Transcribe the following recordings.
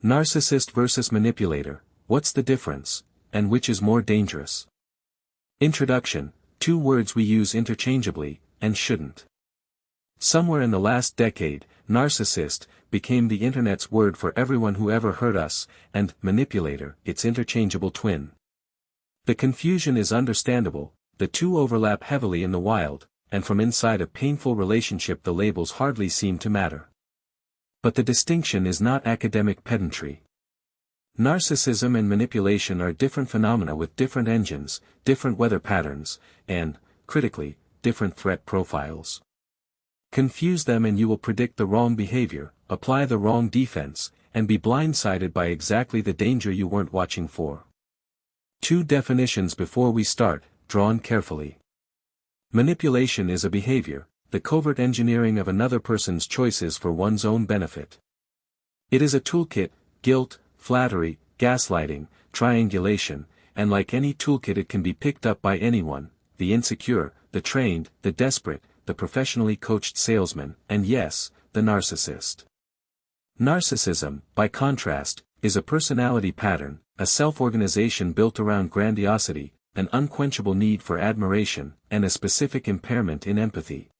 Narcissist versus manipulator, what's the difference, and which is more dangerous? Introduction, two words we use interchangeably, and shouldn't. Somewhere in the last decade, narcissist became the internet's word for everyone who ever hurt us, and manipulator, its interchangeable twin. The confusion is understandable, the two overlap heavily in the wild, and from inside a painful relationship the labels hardly seem to matter. But the distinction is not academic pedantry. Narcissism and manipulation are different phenomena with different engines, different weather patterns, and, critically, different threat profiles. Confuse them and you will predict the wrong behavior, apply the wrong defense, and be blindsided by exactly the danger you weren't watching for. Two definitions before we start, drawn carefully. Manipulation is a behavior, the covert engineering of another person's choices for one's own benefit. It is a toolkit, guilt, flattery, gaslighting, triangulation, and like any toolkit it can be picked up by anyone, the insecure, the trained, the desperate, the professionally coached salesman, and yes, the narcissist. Narcissism, by contrast, is a personality pattern, a self-organization built around grandiosity, an unquenchable need for admiration, and a specific impairment in empathy.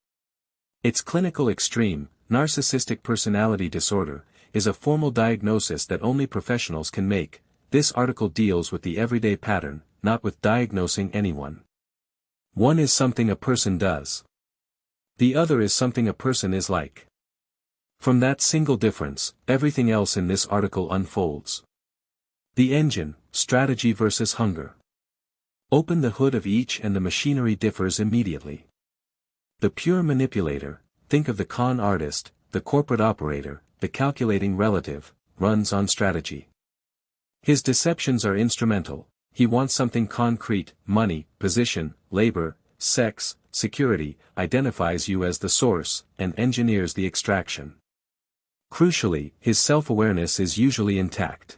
Its clinical extreme, narcissistic personality disorder, is a formal diagnosis that only professionals can make. This article deals with the everyday pattern, not with diagnosing anyone. One is something a person does. The other is something a person is like. From that single difference, everything else in this article unfolds. The engine, strategy versus hunger. Open the hood of each and the machinery differs immediately. The pure manipulator, think of the con artist, the corporate operator, the calculating relative, runs on strategy. His deceptions are instrumental. He wants something concrete, money, position, labor, sex, security, identifies you as the source, and engineers the extraction. Crucially, his self-awareness is usually intact.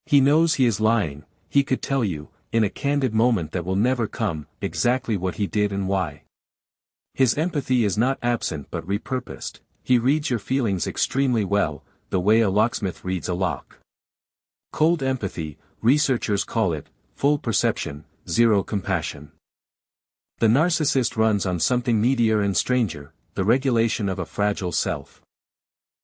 He knows he is lying, he could tell you, in a candid moment that will never come, exactly what he did and why. His empathy is not absent but repurposed, he reads your feelings extremely well, the way a locksmith reads a lock. Cold empathy, researchers call it, full perception, zero compassion. The narcissist runs on something needier and stranger, the regulation of a fragile self.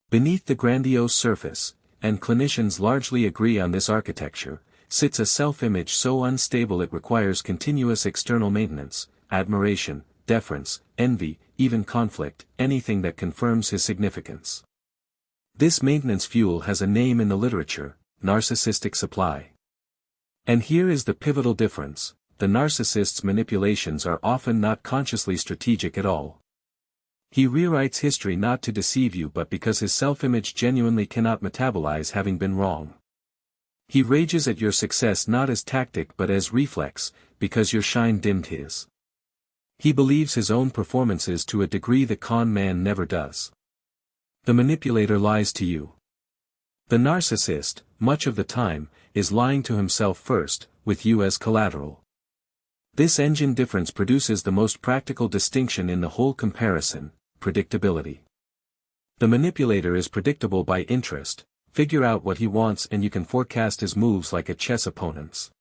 Beneath the grandiose surface, and clinicians largely agree on this architecture, sits a self-image so unstable it requires continuous external maintenance, admiration, deference, envy, even conflict, anything that confirms his significance. This maintenance fuel has a name in the literature, narcissistic supply. And here is the pivotal difference, the narcissist's manipulations are often not consciously strategic at all. He rewrites history not to deceive you but because his self-image genuinely cannot metabolize having been wrong. He rages at your success not as tactic but as reflex, because your shine dimmed his. He believes his own performances to a degree the con man never does. The manipulator lies to you. The narcissist, much of the time, is lying to himself first, with you as collateral. This engine difference produces the most practical distinction in the whole comparison, predictability. The manipulator is predictable by interest, figure out what he wants and you can forecast his moves like a chess opponent's.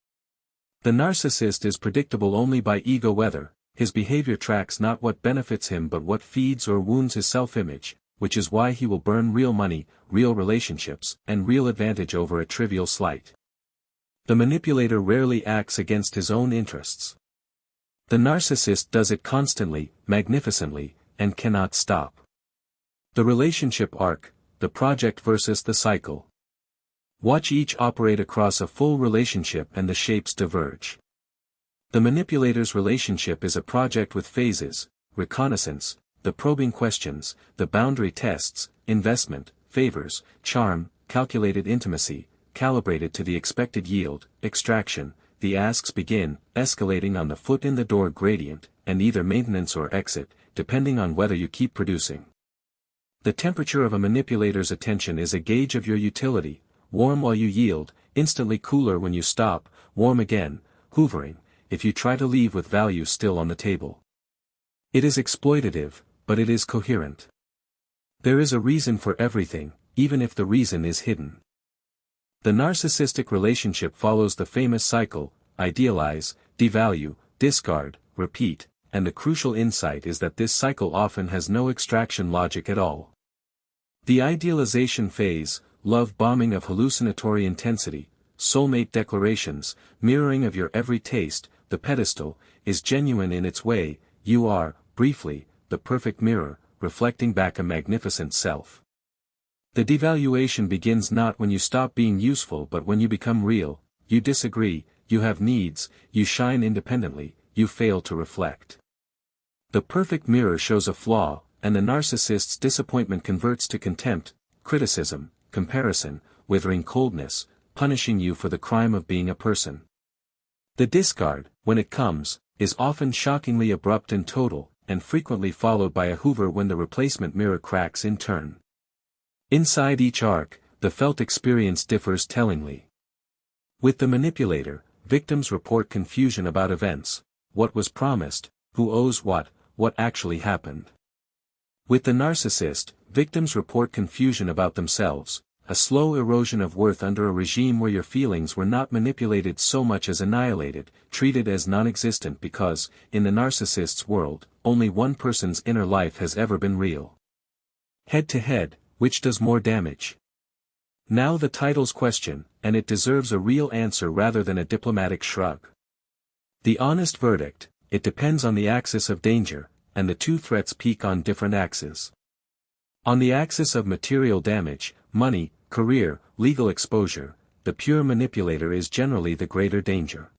The narcissist is predictable only by ego weather, his behavior tracks not what benefits him but what feeds or wounds his self-image, which is why he will burn real money, real relationships, and real advantage over a trivial slight. The manipulator rarely acts against his own interests. The narcissist does it constantly, magnificently, and cannot stop. The relationship arc, the project versus the cycle. Watch each operate across a full relationship and the shapes diverge. The manipulator's relationship is a project with phases, reconnaissance, the probing questions, the boundary tests, investment, favors, charm, calculated intimacy, calibrated to the expected yield, extraction. The asks begin, escalating on the foot-in-the-door gradient, and either maintenance or exit, depending on whether you keep producing. The temperature of a manipulator's attention is a gauge of your utility, warm while you yield, instantly cooler when you stop, warm again, hoovering, if you try to leave with value still on the table. It is exploitative, but it is coherent. There is a reason for everything, even if the reason is hidden. The narcissistic relationship follows the famous cycle: idealize, devalue, discard, repeat, and the crucial insight is that this cycle often has no extraction logic at all. The idealization phase, love bombing of hallucinatory intensity, soulmate declarations, mirroring of your every taste, the pedestal, is genuine in its way. You are, briefly, the perfect mirror, reflecting back a magnificent self. The devaluation begins not when you stop being useful but when you become real. You disagree, you have needs, you shine independently, you fail to reflect. The perfect mirror shows a flaw, and the narcissist's disappointment converts to contempt, criticism, comparison, withering coldness, punishing you for the crime of being a person. The discard, when it comes, is often shockingly abrupt and total, and frequently followed by a hoover when the replacement mirror cracks in turn. Inside each arc, the felt experience differs tellingly. With the manipulator, victims report confusion about events: what was promised, who owes what actually happened. With the narcissist, victims report confusion about themselves, a slow erosion of worth under a regime where your feelings were not manipulated so much as annihilated, treated as non-existent because, in the narcissist's world, only one person's inner life has ever been real. Head to head, which does more damage? Now the title's question, and it deserves a real answer rather than a diplomatic shrug. The honest verdict: it depends on the axis of danger, and the two threats peak on different axes. On the axis of material damage, money, career, legal exposure, the pure manipulator is generally the greater danger.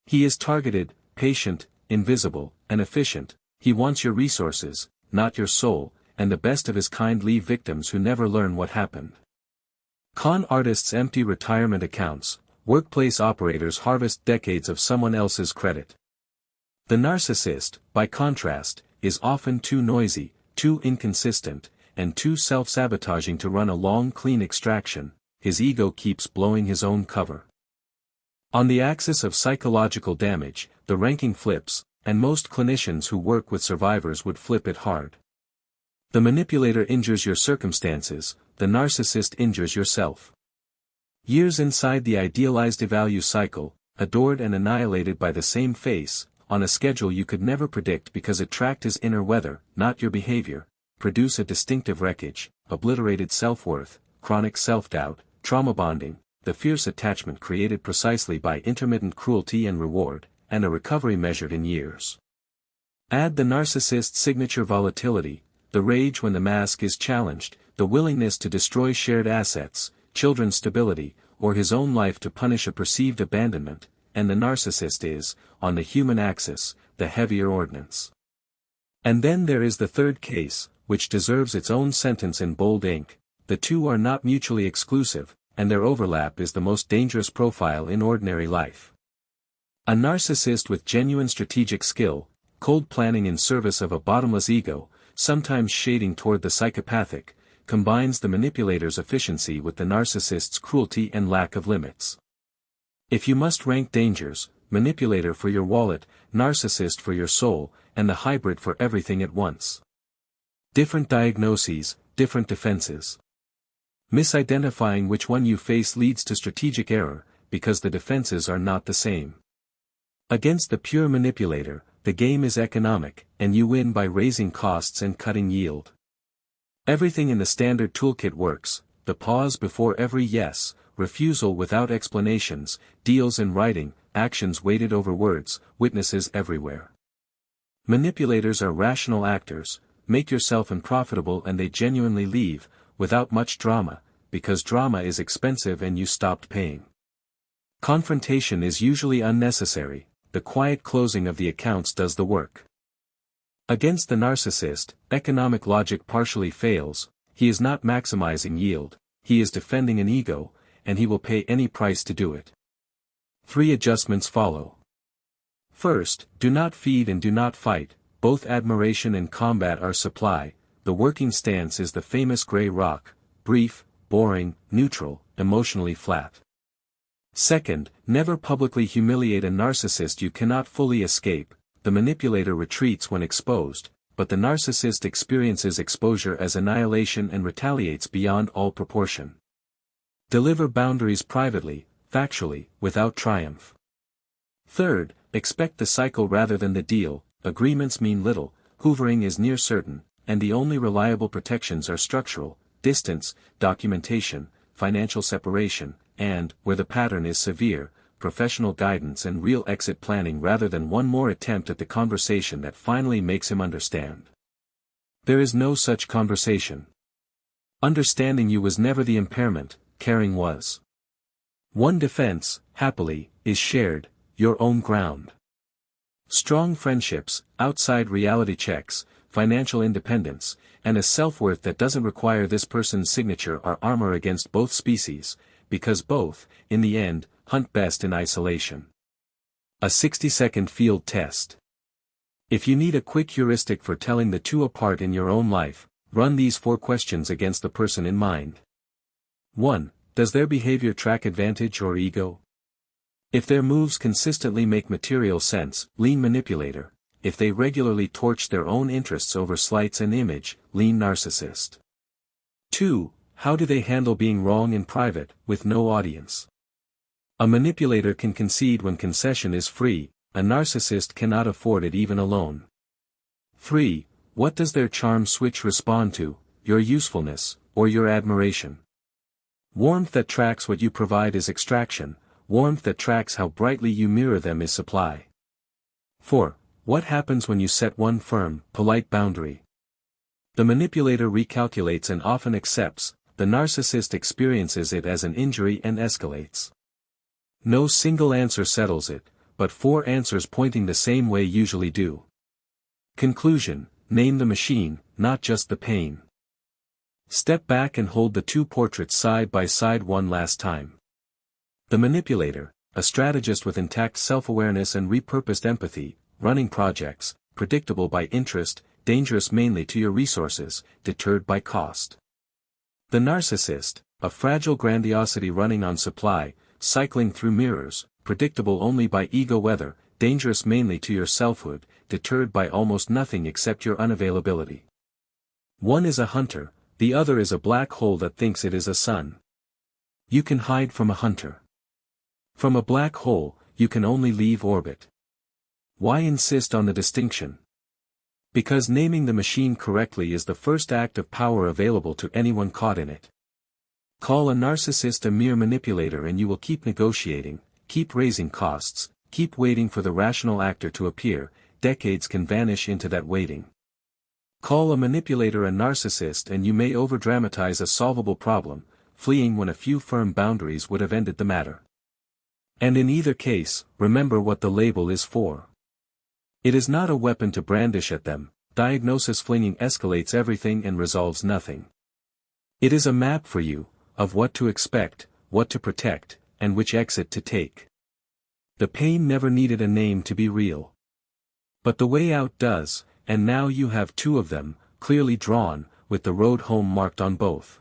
He is targeted, patient, invisible, and efficient. He wants your resources, not your soul, and the best of his kind leave victims who never learn what happened. Con artists empty retirement accounts, workplace operators harvest decades of someone else's credit. The narcissist, by contrast, is often too noisy, too inconsistent, and too self-sabotaging to run a long clean extraction. His ego keeps blowing his own cover. On the axis of psychological damage, the ranking flips, and most clinicians who work with survivors would flip it hard. The manipulator injures your circumstances, the narcissist injures yourself. Years inside the idealize-devalue cycle, adored and annihilated by the same face, on a schedule you could never predict because it tracked his inner weather, not your behavior, produce a distinctive wreckage, obliterated self-worth, chronic self-doubt, trauma bonding, the fierce attachment created precisely by intermittent cruelty and reward, and a recovery measured in years. Add the narcissist's signature volatility, the rage when the mask is challenged, the willingness to destroy shared assets, children's stability, or his own life to punish a perceived abandonment, and the narcissist is, on the human axis, the heavier ordnance. And then there is the third case, which deserves its own sentence in bold ink: the two are not mutually exclusive, and their overlap is the most dangerous profile in ordinary life. A narcissist with genuine strategic skill, cold planning in service of a bottomless ego, sometimes shading toward the psychopathic, combines the manipulator's efficiency with the narcissist's cruelty and lack of limits. If you must rank dangers, manipulator for your wallet, narcissist for your soul, and the hybrid for everything at once. Different diagnoses, different defenses. Misidentifying which one you face leads to strategic error, because the defenses are not the same. Against the pure manipulator, the game is economic, and you win by raising costs and cutting yield. Everything in the standard toolkit works: the pause before every yes, refusal without explanations, deals in writing, actions weighted over words, witnesses everywhere. Manipulators are rational actors: make yourself unprofitable and they genuinely leave, without much drama, because drama is expensive and you stopped paying. Confrontation is usually unnecessary, the quiet closing of the accounts does the work. Against the narcissist, economic logic partially fails: he is not maximizing yield, he is defending an ego, and he will pay any price to do it. 3 adjustments follow. First, do not feed and do not fight. Both admiration and combat are supply. The working stance is the famous gray rock: brief, boring, neutral, emotionally flat. Second, never publicly humiliate a narcissist you cannot fully escape. The manipulator retreats when exposed, but the narcissist experiences exposure as annihilation and retaliates beyond all proportion. Deliver boundaries privately, factually, without triumph. Third, expect the cycle rather than the deal. Agreements mean little, hoovering is near certain, and the only reliable protections are structural, distance, documentation, financial separation, and, where the pattern is severe, professional guidance and real exit planning rather than one more attempt at the conversation that finally makes him understand. There is no such conversation. Understanding you was never the impairment, caring was. One defense, happily, is shared, your own ground. Strong friendships, outside reality checks, financial independence, and a self-worth that doesn't require this person's signature are armor against both species, because both, in the end, hunt best in isolation. A 60-second field test. If you need a quick heuristic for telling the two apart in your own life, run these 4 questions against the person in mind. 1. Does their behavior track advantage or ego? If their moves consistently make material sense, lean manipulator. If they regularly torch their own interests over slights and image, lean narcissist. 2. How do they handle being wrong in private, with no audience? A manipulator can concede when concession is free, a narcissist cannot afford it even alone. 3. What does their charm switch respond to, your usefulness, or your admiration? Warmth that tracks what you provide is extraction, warmth that tracks how brightly you mirror them is supply. 4. What happens when you set one firm, polite boundary? The manipulator recalculates and often accepts, the narcissist experiences it as an injury and escalates. No single answer settles it, but 4 answers pointing the same way usually do. Conclusion: name the machine, not just the pain. Step back and hold the 2 portraits side by side one last time. The manipulator, a strategist with intact self-awareness and repurposed empathy, running projects, predictable by interest, dangerous mainly to your resources, deterred by cost. The narcissist, a fragile grandiosity running on supply, cycling through mirrors, predictable only by ego weather, dangerous mainly to your selfhood, deterred by almost nothing except your unavailability. One is a hunter, the other is a black hole that thinks it is a sun. You can hide from a hunter. From a black hole, you can only leave orbit. Why insist on the distinction? Because naming the machine correctly is the first act of power available to anyone caught in it. Call a narcissist a mere manipulator and you will keep negotiating, keep raising costs, keep waiting for the rational actor to appear, decades can vanish into that waiting. Call a manipulator a narcissist and you may overdramatize a solvable problem, fleeing when a few firm boundaries would have ended the matter. And in either case, remember what the label is for. It is not a weapon to brandish at them, diagnosis flinging escalates everything and resolves nothing. It is a map for you, of what to expect, what to protect, and which exit to take. The pain never needed a name to be real. But the way out does, and now you have 2 of them, clearly drawn, with the road home marked on both.